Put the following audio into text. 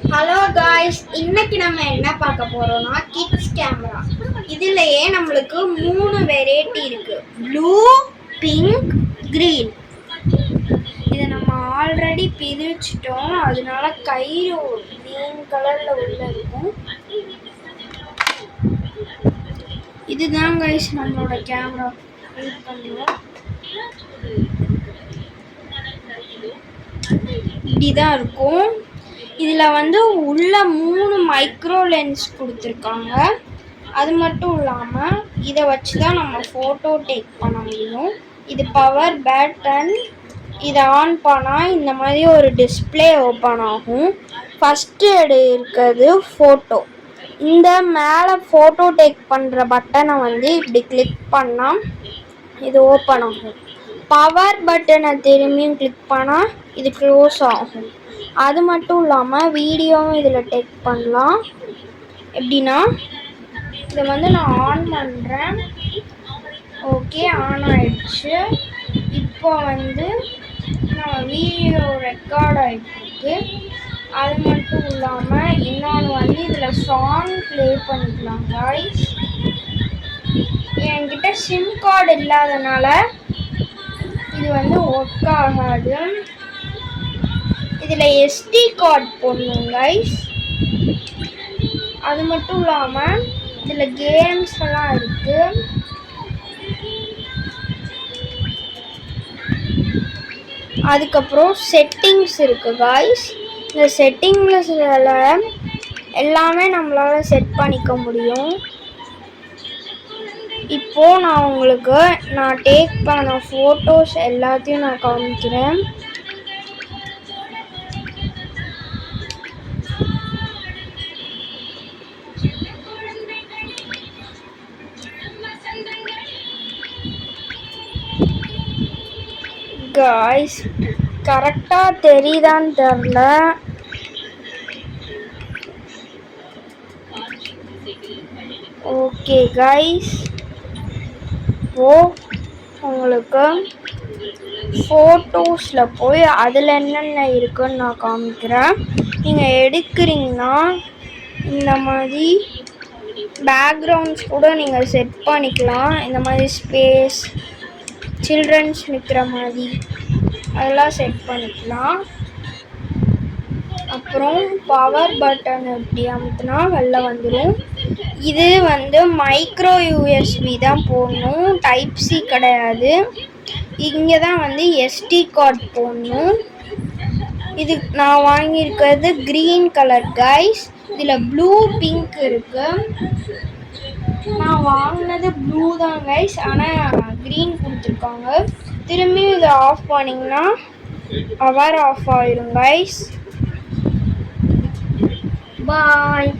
Hello guys, இன்னைக்கு நம்ம என்ன பார்க்க போறோம்னா கிட்ஸ் கேமரா. இதுலயே நம்மளுக்கு 3 வெரைட்டி இருக்கு: ப்ளூ, பிங்க், கிரீன். இதை நம்ம ஆல்ரெடி பிரிச்சிட்டோம், அதனால கயிறு கிரீன் கலர்ல உள்ள இருக்கும். இதுதான் காய்ஸ் நம்மளோட கேமரா. இப்படிதான் இருக்கும். இதில் உள்ள 3 மைக்ரோ லென்ஸ் கொடுத்துருக்காங்க. அது மட்டும் இல்லாமல் இதை வச்சு தான் நம்ம ஃபோட்டோ டேக் பண்ண முடியும். இது பவர் பட்டன். இதை ஆன் பண்ணால் இந்த மாதிரி ஒரு டிஸ்பிளே ஓப்பன் ஆகும். ஃபஸ்ட்டு இருக்கிறது ஃபோட்டோ. இந்த மேலே ஃபோட்டோ டேக் பண்ணுற பட்டனை இப்படி கிளிக் பண்ணால் இது ஓப்பன் ஆகும். பவர் பட்டனை திரும்பியும் கிளிக் பண்ணால் இது க்ளோஸ் ஆகும். அது மட்டும் இல்லாமல் வீடியோவும் இதில் டேக் பண்ணலாம். எப்படின்னா இதை நான் ஆன் பண்ணுறேன். ஓகே, ஆன் ஆயிடுச்சு. இப்போ நம்ம வீடியோ ரெக்கார்ட் ஆகிட்டு. அது மட்டும் இல்லாமல் இன்னொன்று இதில் சாங் ப்ளே பண்ணிக்கலாம் காய்ஸ். என்கிட்ட சிம் கார்டு இல்லாதனால இது ஒர்க் ஆகாது. இதில் SD கார்டு போடணும் கைஸ். அது மட்டும் இல்லாமல் இதில் கேம்ஸ் எல்லாம் இருக்கு. அதுக்கப்புறம் செட்டிங்ஸ் இருக்கு கைஸ். இந்த செட்டிங்ஸில் எல்லாமே நம்மளால் செட் பண்ணிக்க முடியும். இப்போது நான் உங்களுக்கு டேக் பண்ண ஃபோட்டோஸ் எல்லாத்தையும் நான் காமிக்கிறேன். காய்ஸ், கரெக்டாக தெரியுதான்னு தெரில. ஓகே காய்ஸ், உங்களுக்கு ஃபோட்டோஸில் போய் அதில் என்னென்ன இருக்குன்னு நான் காமிக்கிறேன். நீங்கள் எடுக்கிறீங்கன்னா இந்த மாதிரி பேக்ரவுண்ட்ஸ் கூட நீங்கள் செட் பண்ணிக்கலாம். இந்த மாதிரி ஸ்பேஸ், சில்ட்ரன்ஸ் நிற்கிற மாதிரி அதெல்லாம் செட் பண்ணிக்கலாம். அப்புறம் பவர் பட்டன் எப்படி அமுத்துனா வெளில வந்துடும். இது மைக்ரோ USB தான் போடணும், டைப் C கிடையாது. இங்கே தான் SD கார்டு போடணும். இது நான் வாங்கியிருக்கிறது க்ரீன் கலர் கைஸ். இதில் ப்ளூ, பிங்க் இருக்கு. நான் வாங்கினது ப்ளூ தான் கைஸ், ஆனால் க்ரீன் கொடுத்துருக்காங்க. திரும்பியும் இதை ஆஃப் பண்ணிங்கன்னா பவர் ஆஃப் ஆயிரும் கைஸ். பாய்.